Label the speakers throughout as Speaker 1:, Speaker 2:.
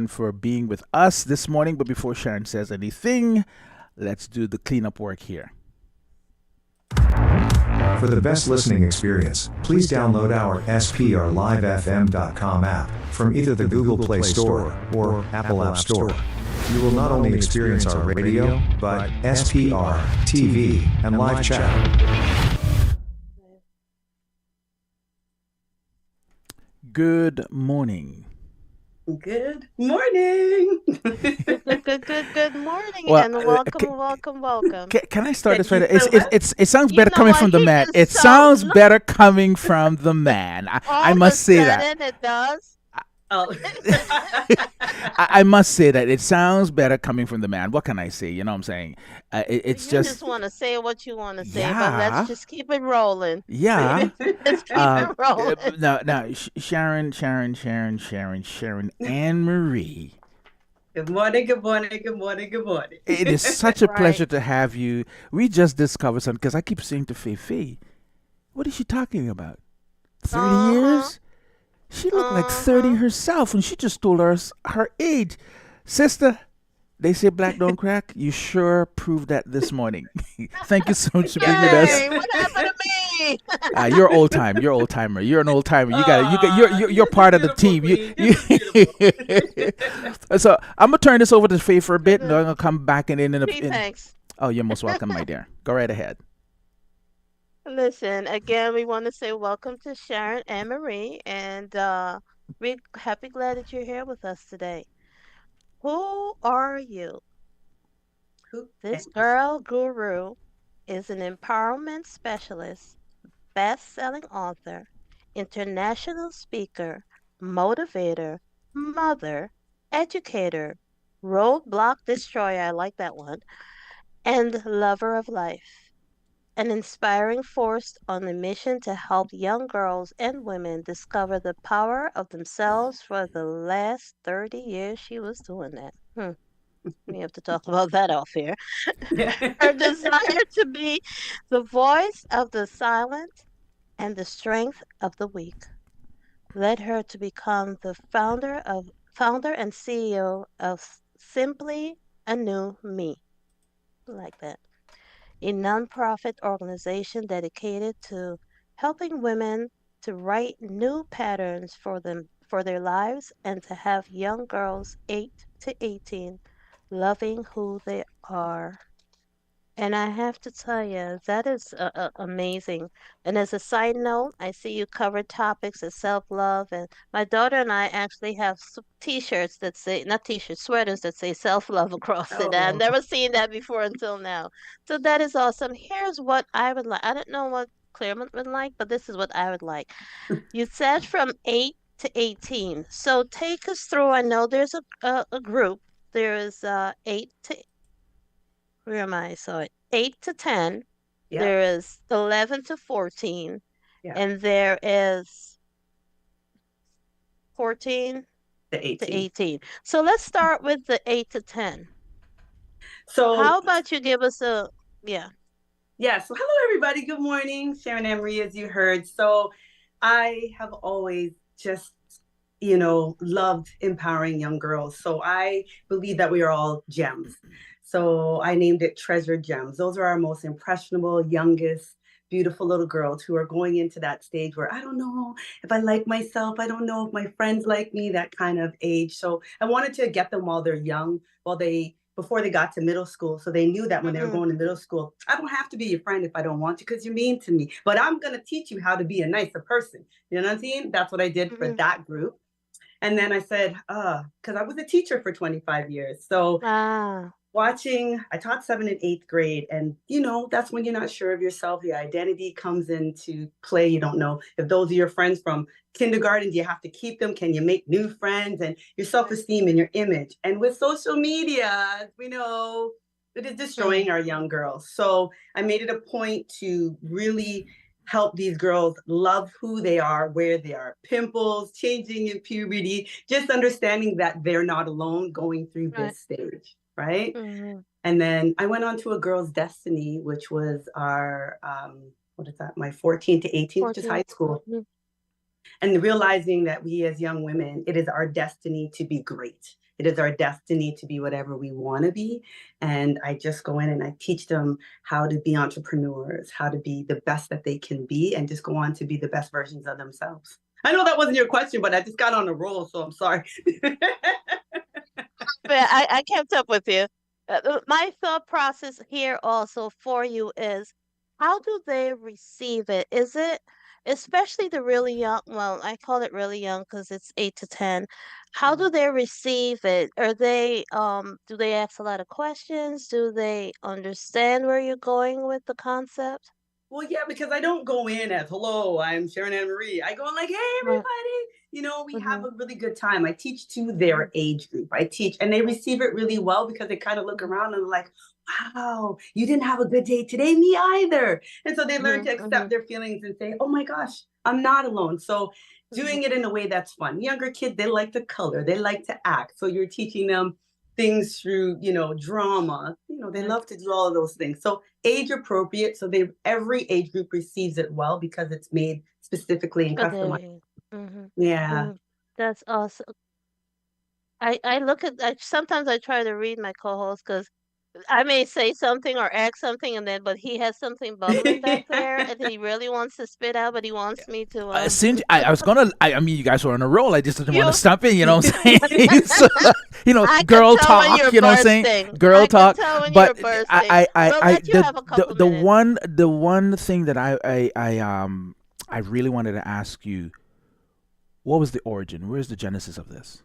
Speaker 1: for being with us this morning. But before Sharon says anything, let's do the cleanup work here.
Speaker 2: For the best listening experience, please download our sprlivefm.com app from either the Google Play Store or Apple App Store. You will not only experience our radio, but SPR, TV, and live chat.
Speaker 1: Good morning.
Speaker 3: Good morning.
Speaker 4: Good morning,
Speaker 1: Well,
Speaker 4: and welcome.
Speaker 1: can I start this
Speaker 3: Thank
Speaker 1: right?
Speaker 3: you so much.
Speaker 1: It sounds
Speaker 4: You
Speaker 1: better
Speaker 4: know
Speaker 1: coming
Speaker 4: what?
Speaker 1: from the
Speaker 4: He
Speaker 1: man.
Speaker 4: just
Speaker 1: It
Speaker 4: so
Speaker 1: sounds
Speaker 4: look
Speaker 1: better coming from the man. I
Speaker 4: all of a
Speaker 1: must say that.
Speaker 4: sudden it does.
Speaker 3: Oh.
Speaker 1: I must say that it sounds better coming from the man. What can I say? You know what I'm saying? It's
Speaker 4: You just
Speaker 1: just,
Speaker 4: want to say what you want to say, but let's
Speaker 1: yeah,
Speaker 4: just keep it rolling.
Speaker 1: yeah.
Speaker 4: Let's keep it rolling.
Speaker 1: Now, Sharon, Anne Marie.
Speaker 3: Good morning, good morning, good morning, good morning.
Speaker 1: It is such a
Speaker 4: Right.
Speaker 1: pleasure to have you. We just discovered something because I keep saying to Faye, what is she talking about? 30
Speaker 4: Uh-huh.
Speaker 1: years? She looked like 30
Speaker 4: Uh-huh.
Speaker 1: herself, and she just told us her age. Sister, they say black don't crack. You sure proved that this morning. Thank you so much for being with us.
Speaker 4: Yay! What happened to me?
Speaker 1: You're old time. You're old timer. You're an old timer. You got it. You're
Speaker 3: You're
Speaker 1: part
Speaker 3: just
Speaker 1: of the
Speaker 3: beautiful,
Speaker 1: team.
Speaker 3: queen. You're just beautiful.
Speaker 1: So I'm gonna turn this over to Faye for a bit, and
Speaker 4: Goodness.
Speaker 1: I'm gonna come back and
Speaker 4: Gee, thanks.
Speaker 1: Oh, you're most welcome, my dear. Go right ahead.
Speaker 4: Listen, again, we want to say welcome to Sharon and Marie, and we're happy glad that you're here with us today. Who are you?
Speaker 3: Who
Speaker 4: This
Speaker 3: am I?
Speaker 4: girl guru is an empowerment specialist, best-selling author, international speaker, motivator, mother, educator, roadblock destroyer, I like that one, and lover of life. An inspiring force on a mission to help young girls and women discover the power of themselves. For the last 30 years, she was doing that. We have to talk about that off here. Her desire to be the voice of the silent and the strength of the weak led her to become the founder and CEO of Simply a New Me, like that, a nonprofit organization dedicated to helping women to write new patterns for their lives and to have young girls 8 to 18 loving who they are. And I have to tell you, that is amazing. And as a side note, I see you cover topics of self-love, and my daughter and I actually have t-shirts that say, not t-shirts, sweaters that say self-love across it. I've
Speaker 3: Oh,
Speaker 4: never seen that before until now. So that is awesome. Here's what I would like. I don't know what Claremont would like, but this is what I would like. You said from 8 to 18. So take us through. I know there's a group. There is 8 to where am I? So 8 to 10,
Speaker 3: yep,
Speaker 4: there is 11 to 14,
Speaker 3: yep.
Speaker 4: and there is 14
Speaker 3: The
Speaker 4: to
Speaker 3: 18.
Speaker 4: 18. So let's start with the 8 to 10.
Speaker 3: So,
Speaker 4: How about you give us a, yeah.
Speaker 3: yeah, so hello, everybody. Good morning. Sharon Emery, as you heard. So, I have always just, loved empowering young girls. So, I believe that we are all gems. So, I named it Treasured Gems. Those are our most impressionable, youngest, beautiful little girls who are going into that stage where I don't know if I like myself. I don't know if my friends like me, that kind of age. So, I wanted to get them while they're young, before they got to middle school. So they knew that when they were
Speaker 4: Mm-hmm.
Speaker 3: going to middle school, I don't have to be your friend if I don't want to because you're mean to me, but I'm going to teach you how to be a nicer person. You know what I'm saying? That's what I did for
Speaker 4: Mm-hmm.
Speaker 3: that group. And then I said, because I was a teacher for 25 years. So
Speaker 4: Ah,
Speaker 3: I taught 7th and 8th grade, and that's when you're not sure of yourself. The identity comes into play. You don't know if those are your friends from kindergarten. Do you have to keep them? Can you make new friends? And your self-esteem and your image. And with social media, we know it is
Speaker 4: mm,
Speaker 3: destroying our young girls. So I made it a point to really help these girls love who they are, where they are, pimples, changing in puberty, just understanding that they're not alone going through
Speaker 4: right.
Speaker 3: this stage, right?
Speaker 4: Mm-hmm.
Speaker 3: And then I went on to A Girl's Destiny, which was our, what is that, my 14 to 18, which is
Speaker 4: 14.
Speaker 3: high school.
Speaker 4: Mm-hmm.
Speaker 3: And realizing that we as young women, it is our destiny to be great. It is our destiny to be whatever we want to be. And I just go in and I teach them how to be entrepreneurs, how to be the best that they can be, and just go on to be the best versions of themselves. I know that wasn't your question, but I just got on a roll, so I'm sorry.
Speaker 4: But I kept up with you. My thought process here also for you is how do they receive it? Is it, especially the really young, well, I call it really young because it's 8 to 10. How do they receive it? Are they, do they ask a lot of questions? Do they understand where you're going with the concept?
Speaker 3: Well, yeah, because I don't go in as hello, I'm Sharon Ann Marie. I go in like, hey,
Speaker 4: Right.
Speaker 3: everybody. We have
Speaker 4: Mm-hmm.
Speaker 3: a really good time. I teach to
Speaker 4: Mm-hmm.
Speaker 3: their age group. I teach, and they receive it really well because they kind of look around and like, wow, you didn't have a good day today, me either. And so they learn
Speaker 4: Mm-hmm.
Speaker 3: to
Speaker 4: Mm-hmm.
Speaker 3: accept their feelings and say, oh my gosh, I'm not alone. So
Speaker 4: Mm-hmm.
Speaker 3: doing it in a way that's fun. Younger kids, they like to color, they like to act. So you're teaching them things through, drama. They
Speaker 4: Mm-hmm.
Speaker 3: love to do all of those things. So age appropriate, so they every age group receives it well because it's made specifically and
Speaker 4: Oh,
Speaker 3: customized.
Speaker 4: there. Mm-hmm.
Speaker 3: Yeah.
Speaker 4: Mm, that's awesome. I look at sometimes I try to read my co-host because I may say something or ask something and then but he has something bubbling back there and he really wants to spit out, but he wants me to
Speaker 1: Since I was gonna, I mean, you guys were on a roll. I just didn't want to
Speaker 4: you
Speaker 1: stop in. You know what I'm saying? So,
Speaker 4: I could
Speaker 1: girl
Speaker 4: tell when
Speaker 1: talk.
Speaker 4: you're
Speaker 1: You know what I'm saying?
Speaker 4: bursting.
Speaker 1: Girl
Speaker 4: I could
Speaker 1: talk.
Speaker 4: tell when you're
Speaker 1: But
Speaker 4: bursting. We'll let you have a couple minutes.
Speaker 1: the one thing that I really wanted to ask you, what was the origin? Where's the genesis of this?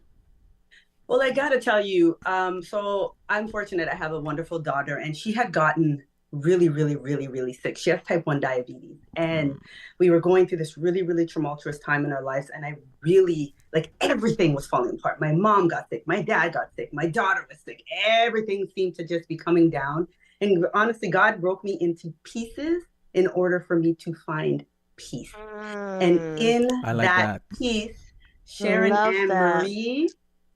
Speaker 3: Well, I gotta tell you, so I'm fortunate. I have a wonderful daughter, and she had gotten really, really, really, really sick. She has type 1 diabetes. And
Speaker 1: Mm.
Speaker 3: we were going through this really, really tumultuous time in our lives. And I really, like, everything was falling apart. My mom got sick. My dad got sick. My daughter was sick. Everything seemed to just be coming down. And honestly, God broke me into pieces in order for me to find peace. And
Speaker 4: Mm,
Speaker 3: in
Speaker 1: I like
Speaker 3: that
Speaker 1: that.
Speaker 3: peace, Sharon
Speaker 4: love
Speaker 3: Ann
Speaker 4: that.
Speaker 3: Marie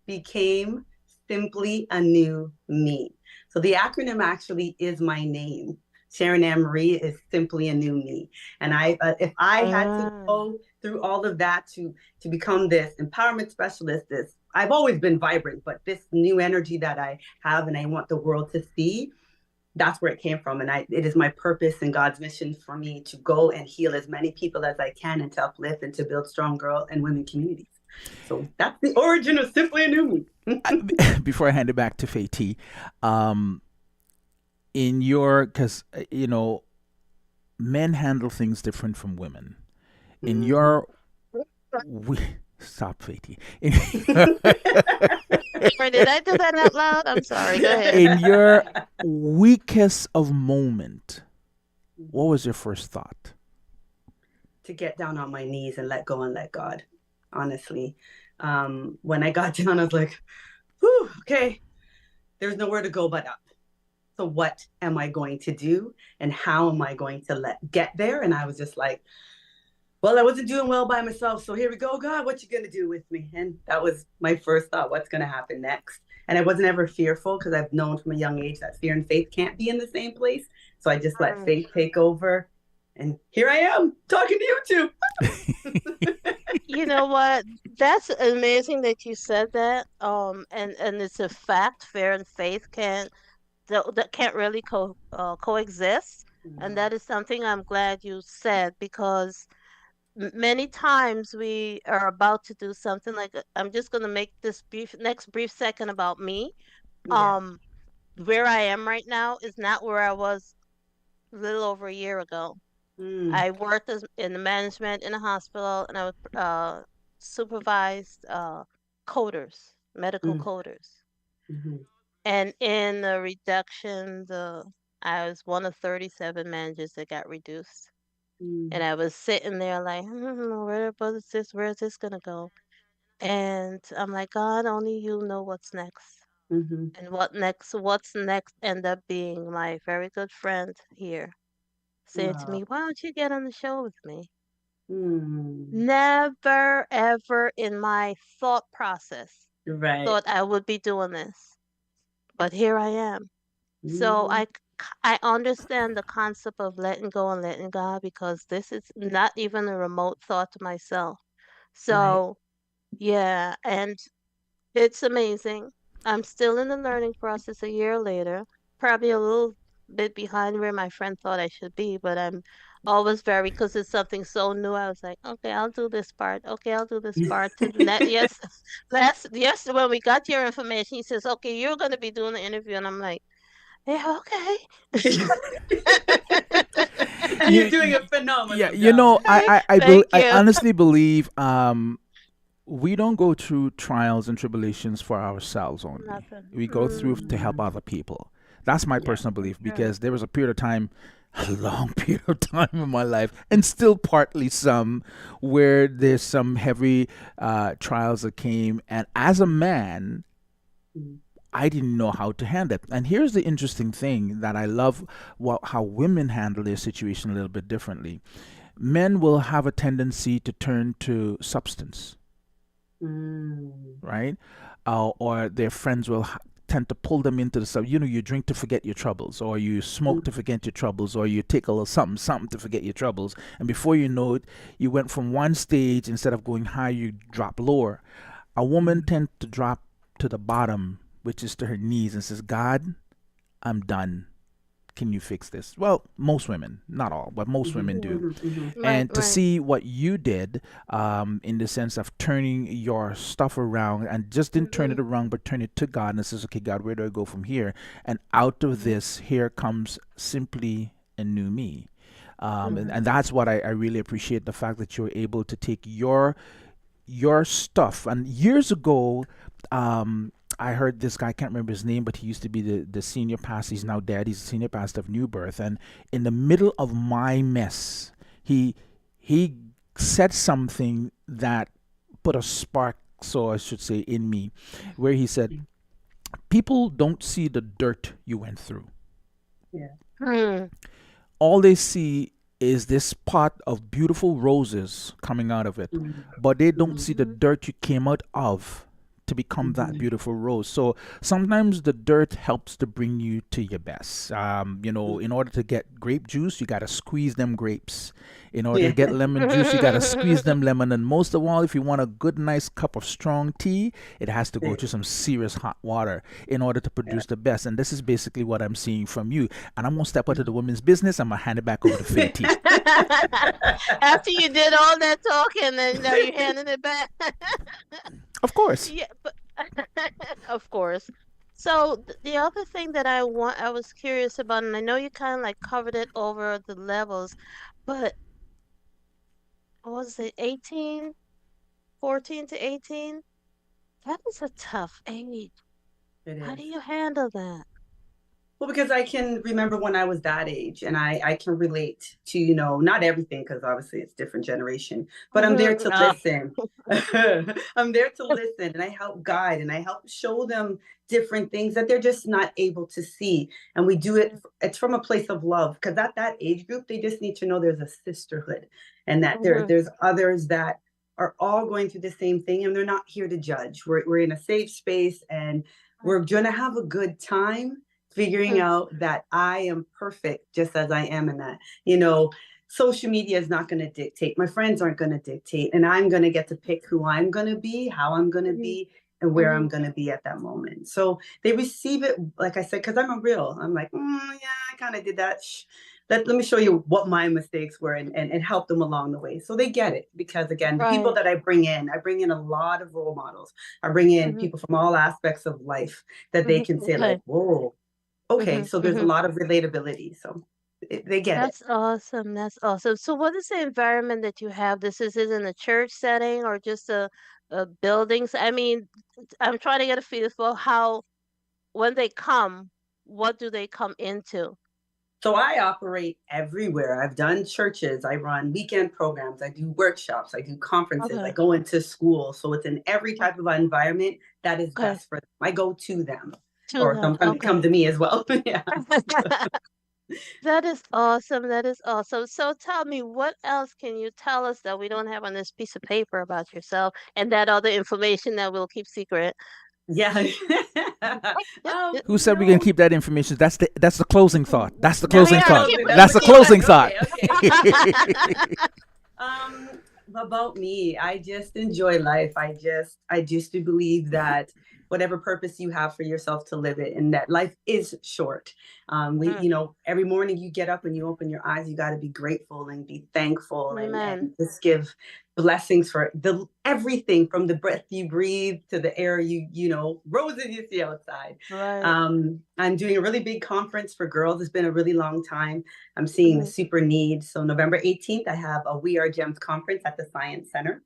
Speaker 3: became simply a new me. So the acronym actually is my name. Sharon Ann Marie is simply a new me. And if I had to
Speaker 4: Mm,
Speaker 3: go through all of that to become this empowerment specialist, I've always been vibrant, but this new energy that I have and I want the world to see, that's where it came from. And it is my purpose and God's mission for me to go and heal as many people as I can and to uplift and to build strong girl and women communities. So that's the origin of Simply a New Me.
Speaker 1: Before I hand it back to Faye, um, in your, because men handle things different from women. In
Speaker 3: Mhm.
Speaker 1: your, we, stop, Faye.
Speaker 4: Or did I do that out loud? I'm sorry. Go ahead.
Speaker 1: In your weakest of moment, what was your first thought?
Speaker 3: To get down on my knees and let go and let God. Honestly, when I got down, I was like, "Whew, okay, there's nowhere to go but up. So what am I going to do, and how am I going to get there?" And I was just like, "Well, I wasn't doing well by myself, so here we go, God. What you gonna do with me?" And that was my first thought. What's gonna happen next? And I wasn't ever fearful because I've known from a young age that fear and faith can't be in the same place. So I just let
Speaker 4: Mm.
Speaker 3: faith take over. And here I am talking to you two.
Speaker 4: You know what? That's amazing that you said that. And it's a fact. Fear and faith can't that can't really coexist. And that is something I'm glad you said because many times we are about to do something like I'm just going to make this brief second about me.
Speaker 3: Yeah.
Speaker 4: Um, where I am right now is not where I was a little over a year ago.
Speaker 3: Mm,
Speaker 4: I worked in the management in a hospital, and I was supervised coders, medical
Speaker 3: mm,
Speaker 4: coders.
Speaker 3: mhm,
Speaker 4: And in the reduction, I was one of 37 managers that got reduced. And
Speaker 3: mm,
Speaker 4: I was sitting there like, where is this gonna go? And I'm like, God, only you know what's next.
Speaker 3: mhm.
Speaker 4: And what's next end up being my very good friend here saying to
Speaker 3: Wow.
Speaker 4: me, why don't you get on the show with me?
Speaker 3: Mm.
Speaker 4: Never ever in my thought process
Speaker 3: Right.
Speaker 4: thought I would be doing this. But here I am. So
Speaker 3: Mhm.
Speaker 4: I understand the concept of letting go and letting God because this is not even a remote thought to myself.
Speaker 3: Right.
Speaker 4: So yeah, and it's amazing. I'm still in the learning process a year later, probably a little bit behind where my friend thought I should be, but I'm always very, because it's something so new. I was like, okay, I'll do this part. Okay, I'll do this part. To the net, yes, yes, when we got your information, he says, okay, you're going to be doing the interview. And I'm like, yeah, okay.
Speaker 3: And you're
Speaker 1: You,
Speaker 3: doing
Speaker 1: you
Speaker 3: a
Speaker 1: yeah,
Speaker 3: phenomenal
Speaker 1: you
Speaker 3: job.
Speaker 1: know,
Speaker 4: Thank
Speaker 1: I
Speaker 4: you.
Speaker 1: honestly believe we don't go through trials and tribulations for ourselves only.
Speaker 4: Nothing.
Speaker 1: We go through to help other people. That's my
Speaker 3: Yeah.
Speaker 1: personal belief
Speaker 4: Right.
Speaker 1: because there was a period of time, a long period of time in my life, and still partly some, where there's some heavy trials that came. And as a man,
Speaker 3: Mm.
Speaker 1: I didn't know how to handle it. And here's the interesting thing that I love how women handle their situation a little bit differently. Men will have a tendency to turn to substance,
Speaker 3: Mm.
Speaker 1: right? Or their friends will tend to pull them into the sub. You know, you drink to forget your troubles, or you smoke to forget your troubles, or you take a little something, something to forget your troubles. And before you know it, you went from one stage, instead of going high, you drop lower. A woman tends to drop to the bottom, which is to her knees, and says, God, I'm done. Can you fix this? Well, most women, not all, but most
Speaker 3: Mhm,
Speaker 1: women do.
Speaker 3: mhm, mhm.
Speaker 4: Right,
Speaker 1: And to
Speaker 4: right.
Speaker 1: see what you did, in the sense of turning your stuff around, and just didn't turn it
Speaker 4: Hmm.
Speaker 1: around, but turn it to God and says, okay, God, where do I go from here? And out of
Speaker 4: Hmm.
Speaker 1: this, here comes simply a new me.
Speaker 4: Hmm.
Speaker 1: And that's what I really appreciate, the fact that you're able to take your stuff. And years ago, I heard this guy, I can't remember his name, but he used to be the senior pastor. He's now dead. He's the senior pastor of New Birth. And in the middle of my mess, he he said something that put a spark, so I should say, in me, where he said, people don't see the dirt you went through.
Speaker 3: Yeah.
Speaker 4: Hmm.
Speaker 1: All they see is this pot of beautiful roses coming out of it,
Speaker 3: Mhm,
Speaker 1: but they don't
Speaker 3: mhm,
Speaker 1: see the
Speaker 4: Hmm.
Speaker 1: dirt you came out of to become that
Speaker 3: mhm,
Speaker 1: beautiful rose. So sometimes the dirt helps to bring you to your best. In order to get grape juice, you got to squeeze them grapes. In order to
Speaker 3: yeah.
Speaker 1: get lemon juice, you got to squeeze them lemon. And most of all, if you want a good, nice cup of strong tea, it has to go
Speaker 3: Yeah.
Speaker 1: through some serious hot water in order to
Speaker 3: Yeah.
Speaker 1: produce the best. And this is basically what I'm seeing from you. And I'm going to step out of the women's business. I'm going to hand it back over to Faye T.
Speaker 4: After you did all that talking, then now you're handing it back.
Speaker 1: Of course.
Speaker 4: Yeah, but of course. So the other thing that I was curious about, and I know you kind of like covered it over the levels, but what was it 18, 14 to 18? That is a tough age.
Speaker 3: It
Speaker 4: How do
Speaker 3: is.
Speaker 4: you handle that?
Speaker 3: Well, because I can remember when I was that age and I can relate to, not everything because obviously it's different generation, but I'm there
Speaker 4: Hmm.
Speaker 3: to listen. I'm there to listen and I help guide and I help show them different things that they're just not able to see. And we do it, it's from a place of love because at that age group, they just need to know there's a sisterhood and that
Speaker 4: Hmm.
Speaker 3: there's others that are all going through the same thing and they're not here to judge. We're in a safe space and we're going to have a good time figuring out that I am perfect just as I am, and that, social media is not going to dictate. My friends aren't going to dictate, and I'm going to get to pick who I'm going to be, how I'm going to
Speaker 4: Hmm.
Speaker 3: be, and where
Speaker 4: Hmm.
Speaker 3: I'm going to be at that moment. So they receive it, like I said, because I'm a real. I'm like, yeah, I kind of did that. Let me show you what my mistakes were and help them along the way. So they get it because, again, the people
Speaker 4: Right.
Speaker 3: that I bring in a lot of role models. I bring in
Speaker 4: Hmm.
Speaker 3: people from all aspects of life that they
Speaker 4: Hmm.
Speaker 3: can say, like,
Speaker 4: Okay.
Speaker 3: whoa, okay,
Speaker 4: Hmm.
Speaker 3: so there's a
Speaker 4: Hmm.
Speaker 3: lot of relatability. So they get it.
Speaker 4: That's awesome. That's awesome. So, what is the environment that you have? This is in a church setting or just a buildings? I mean, I'm trying to get a feel for how when they come, what do they come into?
Speaker 3: So I operate everywhere. I've done churches, I run weekend programs, I do workshops, I do conferences, I
Speaker 4: Okay.
Speaker 3: go into school. So it's in every type of environment that is
Speaker 4: Okay.
Speaker 3: best for them. I go to them,
Speaker 4: To
Speaker 3: or
Speaker 4: them.
Speaker 3: sometimes they
Speaker 4: Okay.
Speaker 3: come to me as well. Yeah.
Speaker 4: That is awesome. That is awesome. So tell me, what else can you tell us that we don't have on this piece of paper about yourself and that other information that we'll keep secret?
Speaker 3: Yeah.
Speaker 1: Who said we're going to keep that information? That's the closing thought. That's the
Speaker 3: That's
Speaker 4: We
Speaker 1: closing
Speaker 3: the
Speaker 4: are
Speaker 1: thought.
Speaker 3: closing.
Speaker 4: keeping
Speaker 3: That's
Speaker 4: it
Speaker 1: That's
Speaker 3: the
Speaker 1: the
Speaker 3: closing.
Speaker 1: closing
Speaker 4: secret.
Speaker 1: thought.
Speaker 3: Okay, okay. Um, about me, I just enjoy life. I just do believe that whatever purpose you have for yourself to live it, and that life is short.
Speaker 4: Mm.
Speaker 3: Every morning you get up and you open your eyes, you got to be grateful and be thankful,
Speaker 4: Amen.
Speaker 3: and just give blessings for the everything from the breath you breathe to the air roses you see outside.
Speaker 4: Right.
Speaker 3: I'm doing a really big conference for girls. It's been a really long time. I'm seeing the
Speaker 4: Mhm.
Speaker 3: super need. So November 18th, I have a We Are Gems conference at the Science Center.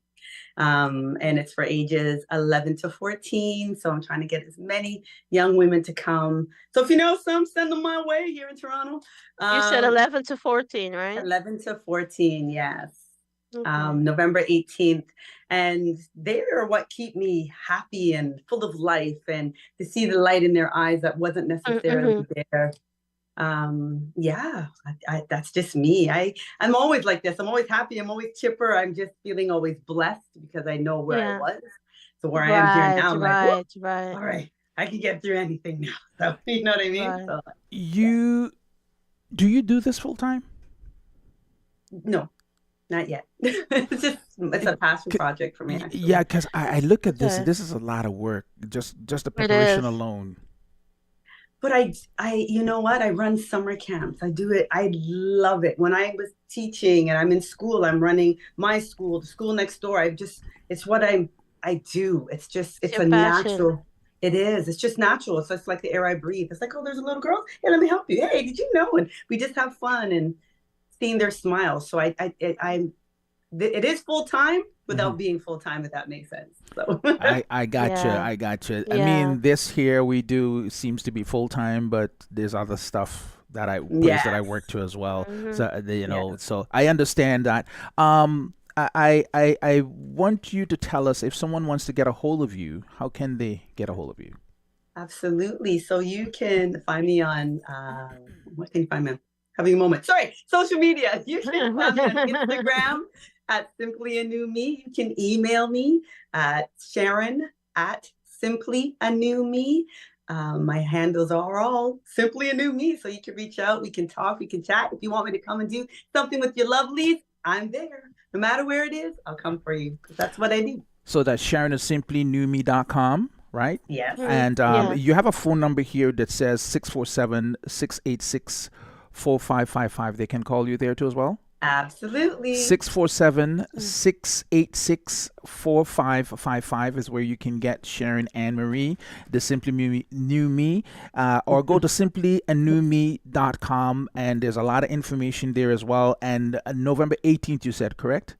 Speaker 3: And it's for ages 11 to 14. So I'm trying to get as many young women to come. So if you know some, send them my way here in Toronto.
Speaker 4: You said
Speaker 3: Um,
Speaker 4: 11 to 14, right?
Speaker 3: 11 to 14, yes.
Speaker 4: Okay.
Speaker 3: November 18th. And they are what keep me happy and full of life, and to see the light in their eyes that wasn't necessarily
Speaker 4: Mm-hmm.
Speaker 3: there. Yeah, that's just me. I'm always like this. I'm always happy. I'm always chipper. I'm just feeling always blessed because I know where I
Speaker 4: Yeah.
Speaker 3: was. So where I am here
Speaker 4: Right,
Speaker 3: now, I'm like, whoop,
Speaker 4: right, right,
Speaker 3: all right, I can get through anything now. So you know what I mean?
Speaker 4: right.
Speaker 3: So yeah,
Speaker 1: You do you do this full time?
Speaker 3: no, not yet. It's a passion project for me,
Speaker 1: Yeah,
Speaker 3: actually.
Speaker 1: because I look at this.
Speaker 4: Okay.
Speaker 1: This is a lot of work. Just the
Speaker 4: It
Speaker 1: preparation
Speaker 4: is.
Speaker 1: alone.
Speaker 3: But you know what? I run summer camps. I do it. I love it. When I was teaching and I'm in school, I'm running my school, the school next door. It's what I do.
Speaker 4: It's
Speaker 3: It's
Speaker 4: your
Speaker 3: a
Speaker 4: passion.
Speaker 3: natural. It is. It's just natural. It's just like the air I breathe. It's like, oh, there's a little girl. Hey, let me help you. Hey, did you know? And we just have fun and seeing their smiles. So it is full time
Speaker 1: Hmm.
Speaker 3: without being full time, if that makes sense. So
Speaker 1: I gotcha.
Speaker 4: Yeah.
Speaker 1: I gotcha. I
Speaker 4: Yeah.
Speaker 1: mean, this here we do seems to be full time, but there's other stuff that I place that I
Speaker 3: yes,
Speaker 1: work to as well. So
Speaker 4: Mm-hmm.
Speaker 3: yes,
Speaker 1: so I understand that. I want you to tell us if someone wants to get a hold of you, how can they get a hold of you?
Speaker 3: absolutely. So you can find me on what can you find me on? Having a moment. Sorry, social media. You can find me on Instagram at Simply a New Me. You can email me at Sharon at Simply a New Me. My handles are all Simply a New Me. So you can reach out, we can talk, we can chat. If you want me to come and do something with your lovelies, I'm there. No matter where it is, I'll come for you because that's what I do.
Speaker 1: So that's Sharon at simplynewme.com, right?
Speaker 3: Yes.
Speaker 4: Hmm.
Speaker 1: And
Speaker 4: Yes.
Speaker 1: you have a phone number here that says 647-686-4555. They can call you there too as well.
Speaker 3: Absolutely.
Speaker 1: 647-686-4555 is where you can get Sharon Anne Marie, the Simply New Me, or go to simplyanewme.com, and there's a lot of information there as well. And November 18th, you said, correct?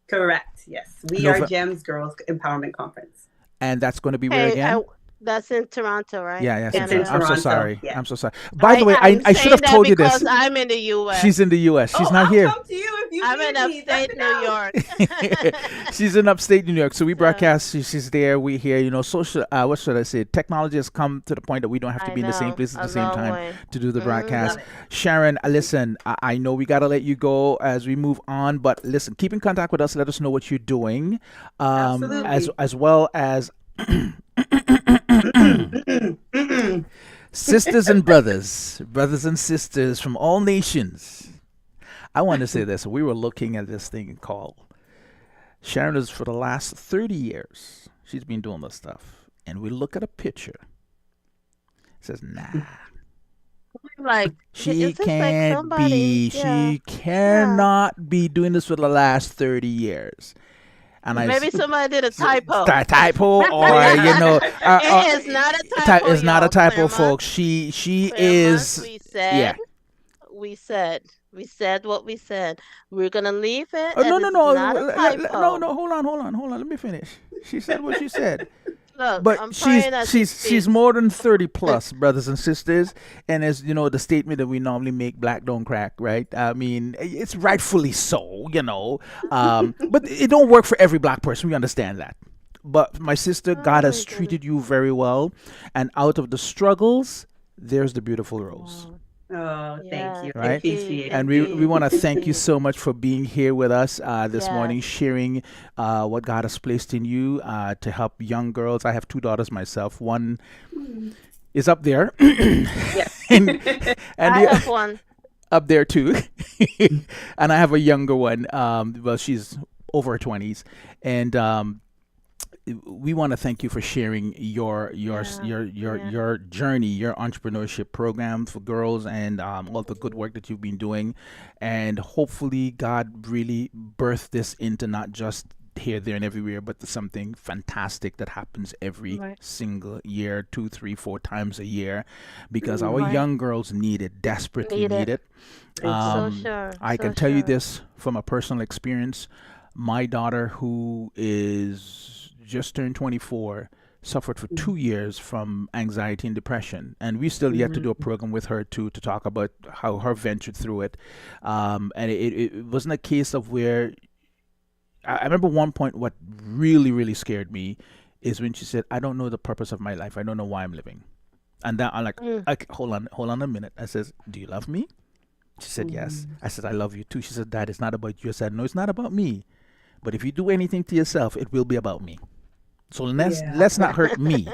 Speaker 3: Correct. Yes. We are
Speaker 1: Nov-
Speaker 3: Gems Girls Empowerment Conference.
Speaker 1: and that's going to be where
Speaker 4: Hey,
Speaker 1: again?
Speaker 4: that's in Toronto, right?
Speaker 1: Yeah, yes,
Speaker 3: It's
Speaker 1: and
Speaker 3: in
Speaker 1: I'm so
Speaker 4: Canada.
Speaker 3: Toronto.
Speaker 1: sorry.
Speaker 3: Yes.
Speaker 1: I'm so sorry. By the way,
Speaker 4: I'm
Speaker 1: I should
Speaker 4: saying
Speaker 1: have
Speaker 4: that
Speaker 1: told you
Speaker 4: because
Speaker 1: this.
Speaker 4: I'm in the
Speaker 1: She's
Speaker 4: US.
Speaker 1: in the U.S. She's
Speaker 3: Oh,
Speaker 1: not
Speaker 3: I'll
Speaker 1: here.
Speaker 3: come to you if you
Speaker 4: I'm in
Speaker 3: need me. Let
Speaker 4: upstate
Speaker 3: me
Speaker 4: New
Speaker 3: know.
Speaker 4: York.
Speaker 1: She's in upstate New York, so we
Speaker 4: So,
Speaker 1: broadcast. She's there. We here. Social. What should I say? Technology has come to the point that we don't have to
Speaker 4: I
Speaker 1: be in the same
Speaker 4: know,
Speaker 1: place at
Speaker 4: a
Speaker 1: the same
Speaker 4: long
Speaker 1: time
Speaker 4: way.
Speaker 1: to do the
Speaker 4: Hmm.
Speaker 1: broadcast.
Speaker 3: Love it.
Speaker 1: Sharon, listen. I know we gotta let you go as we move on, but listen, keep in contact with us. Let us know what you're doing,
Speaker 4: Hmm.
Speaker 3: Absolutely.
Speaker 1: as well as sisters and brothers, brothers and sisters from all nations. I want to say this. We were looking at this thing called Sharon is for the last 30 years. She's been doing this stuff. And we look at a picture. It says, nah,
Speaker 4: Like,
Speaker 1: she
Speaker 4: is this like
Speaker 1: can't
Speaker 4: somebody?
Speaker 1: be,
Speaker 4: Yeah,
Speaker 1: she
Speaker 4: yeah.
Speaker 1: cannot be doing this for the last 30 years. And
Speaker 4: Maybe somebody did a typo.
Speaker 1: typo or,
Speaker 4: It is not a typo,
Speaker 1: is not a
Speaker 4: y'all.
Speaker 1: typo, folks. She
Speaker 4: Claremont,
Speaker 1: is,
Speaker 4: we
Speaker 1: yeah.
Speaker 4: said, we said, we said what we said. We're gonna leave it
Speaker 1: Oh,
Speaker 4: as
Speaker 1: no, no,
Speaker 4: it's not a
Speaker 1: no,
Speaker 4: typo.
Speaker 1: no. Hold on. Let me finish. She said what she said.
Speaker 4: Look,
Speaker 1: But
Speaker 4: I'm praying as he
Speaker 1: she's
Speaker 4: speaks.
Speaker 1: more than 30 plus, brothers and sisters. And as you know, the statement that we normally make, black don't crack, right? I mean, it's rightfully so. But it don't work for every black person. We understand that. But my sister,
Speaker 4: Oh
Speaker 1: God
Speaker 4: my
Speaker 1: has
Speaker 4: goodness.
Speaker 1: treated you very well. And out of the struggles, there's the beautiful rose.
Speaker 4: Wow.
Speaker 3: Oh, thank
Speaker 4: Yes,
Speaker 3: you. I
Speaker 1: Right?
Speaker 4: indeed,
Speaker 3: appreciate
Speaker 1: And
Speaker 3: it.
Speaker 1: we
Speaker 3: Thank
Speaker 4: indeed,
Speaker 1: want
Speaker 3: you.
Speaker 1: to thank you
Speaker 4: indeed.
Speaker 1: so much for being here with us this morning,
Speaker 4: Yes.
Speaker 1: sharing what God has placed in you to help young girls. I have two daughters myself. One
Speaker 3: Mm.
Speaker 1: is up there,
Speaker 3: Yes.
Speaker 1: and
Speaker 4: I
Speaker 1: the
Speaker 4: have one.
Speaker 1: up there too, and I have a younger one. Well, she's over her 20s, and we want to thank you for sharing
Speaker 4: Yeah. Yeah.
Speaker 1: your journey, your entrepreneurship program for girls, and all the good work that you've been doing, and hopefully God really birthed this into not just here, there, and everywhere, but to something fantastic that happens every
Speaker 4: Right.
Speaker 1: single year, two, three, four times a year, because our
Speaker 3: Mm,
Speaker 4: Right.
Speaker 1: young girls need it, desperately
Speaker 4: Need
Speaker 1: need
Speaker 4: it.
Speaker 1: it.
Speaker 3: they do.
Speaker 4: So sure.
Speaker 1: I
Speaker 4: So
Speaker 1: can tell you
Speaker 4: sure.
Speaker 1: this from a personal experience. My daughter, who is just turned 24, suffered for
Speaker 3: Mm,
Speaker 1: 2 years from anxiety and depression. And we still yet to do a
Speaker 3: mm,
Speaker 1: program with her to talk about how her ventured through it. And it wasn't a case of where I remember one point what really, really scared me is when she said, I don't know the purpose of my life. I don't know why I'm living. And then I'm
Speaker 4: Mm.
Speaker 1: like, hold on a minute. I says, do you love me? She said, yes.
Speaker 3: mm.
Speaker 1: I said, I love you too. She said, Dad, it's not about you. I said, no, it's not about me. But if you do anything to yourself, it will be about me. So
Speaker 3: Yeah,
Speaker 1: let's not hurt me.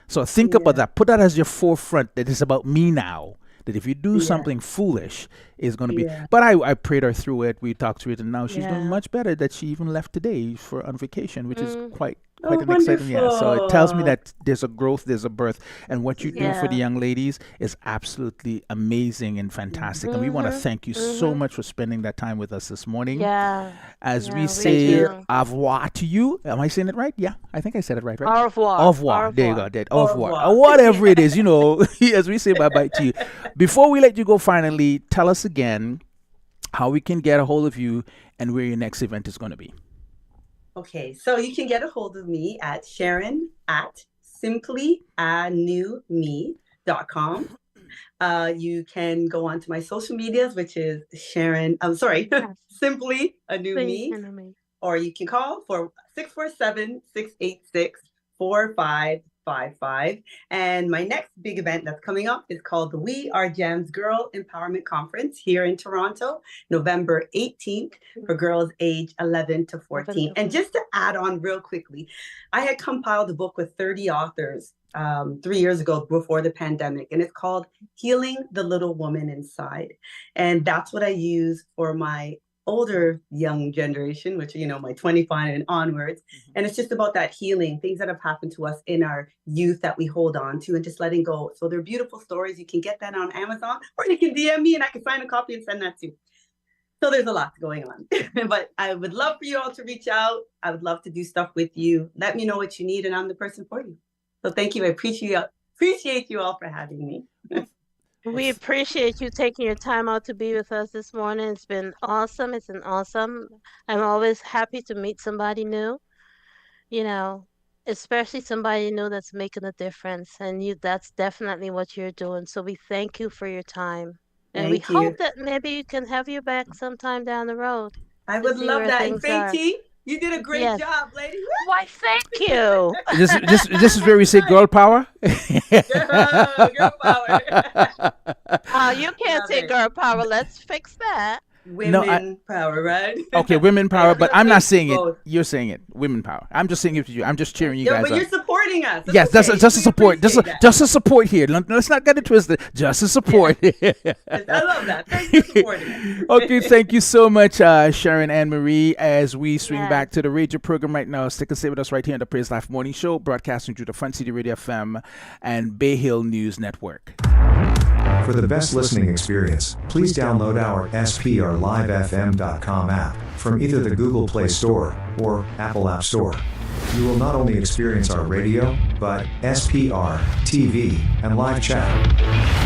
Speaker 1: So think about
Speaker 3: yeah,
Speaker 1: that. Put that as your forefront that it's about me now. That if you do
Speaker 3: yeah,
Speaker 1: something foolish, it's going to be.
Speaker 3: yeah.
Speaker 1: But I prayed her through it. We talked through it, and now she's doing
Speaker 4: Yeah.
Speaker 1: much better. That she even left today for on vacation, which is
Speaker 4: Mm.
Speaker 1: quite
Speaker 3: Oh,
Speaker 1: an exciting. Yeah. So it tells me
Speaker 3: wonderful.
Speaker 1: that there's a growth, there's a birth, and what you do for the
Speaker 4: Yeah.
Speaker 1: young ladies is absolutely amazing and fantastic. And we want to
Speaker 4: Mhm.
Speaker 1: thank you so
Speaker 4: Mhm.
Speaker 1: much for spending that time with us this morning.
Speaker 4: Yeah.
Speaker 1: As we
Speaker 4: Yeah. We
Speaker 3: Thank
Speaker 1: say
Speaker 3: you.
Speaker 4: do.
Speaker 1: au revoir to you. Am I saying it right? Yeah, I think I said it right?
Speaker 4: Au
Speaker 1: Au
Speaker 4: revoir. Au
Speaker 1: revoir. There you go.
Speaker 4: revoir.
Speaker 1: Au
Speaker 3: Au
Speaker 1: revoir.
Speaker 3: revoir.
Speaker 1: Whatever
Speaker 3: Yeah.
Speaker 1: it is, as we say bye bye to you. Before we let you go, finally, tell us again how we can get a hold of you and where your next event is going to be.
Speaker 3: Okay, so you can get a hold of me at Sharon at simplyanewme.com. You can go on to my social medias, which is Sharon, I'm sorry,
Speaker 4: Yes.
Speaker 3: Simply a New
Speaker 4: Please,
Speaker 3: Me,
Speaker 4: enemy.
Speaker 3: or you can call for 647-686-4555. And my next big event that's coming up is called the We Are Gems Girl Empowerment Conference here in Toronto, November 18th for girls age 11 to 14. And just to add on real quickly, I had compiled a book with 30 authors 3 years ago before the pandemic, and it's called Healing the Little Woman Inside. And that's what I use for my older young generation, which my 25 and onwards. And it's just about that healing, things that have happened to us in our youth that we hold on to and just letting go. So they're beautiful stories. You can get that on Amazon, or you can DM me and I can sign a copy and send that to you. So there's a lot going on. But I would love for you all to reach out. I would love to do stuff with you. Let me know what you need and I'm the person for you. So thank you. I appreciate you all for having me.
Speaker 4: We appreciate you taking your time out to be with us this morning. It's been awesome. It's been awesome. I'm always happy to meet somebody new, you know, especially somebody new that's making a difference. And that's definitely what you're doing. So we thank you for your time. And we
Speaker 3: Thank
Speaker 4: hope
Speaker 3: you.
Speaker 4: that maybe you can have you back sometime down the road
Speaker 3: I
Speaker 4: to
Speaker 3: would
Speaker 4: see
Speaker 3: love
Speaker 4: where
Speaker 3: that. And
Speaker 4: things
Speaker 3: Faye
Speaker 4: are.
Speaker 3: T, you did a great
Speaker 4: Yes.
Speaker 3: job, lady.
Speaker 4: Why, thank you.
Speaker 1: This is where we say girl power.
Speaker 3: Girl power.
Speaker 4: You can't
Speaker 3: Love
Speaker 4: say
Speaker 3: it.
Speaker 4: girl power. Let's fix that.
Speaker 1: No,
Speaker 3: Women power, right?
Speaker 1: okay, women
Speaker 3: I
Speaker 1: power, but
Speaker 3: feel
Speaker 1: I'm not
Speaker 3: Faith
Speaker 1: saying it.
Speaker 3: both.
Speaker 1: You're saying it. Women power. I'm just saying it to you. I'm just cheering you
Speaker 3: Yeah,
Speaker 1: guys
Speaker 3: but
Speaker 1: on.
Speaker 3: you're supporting us. It's
Speaker 1: Yes, that's
Speaker 3: okay.
Speaker 1: just a
Speaker 3: We
Speaker 1: support.
Speaker 3: appreciate that.
Speaker 1: Just a support here. Let's not get it twisted. Just a support.
Speaker 3: Yes, I love that. Thanks for supporting us.
Speaker 1: Okay, thank you so much, Sharon Ann Marie. As we swing back
Speaker 4: Yes.
Speaker 1: to the radio program right now, stick and stay with us right here on the Praise Life Morning Show, broadcasting through the Front City Radio FM and Bay Hill News Network.
Speaker 2: For the best listening experience, please download our sprlivefm.com app from either the Google Play Store or Apple App Store. You will not only experience our radio, but SPR, TV, and live chat.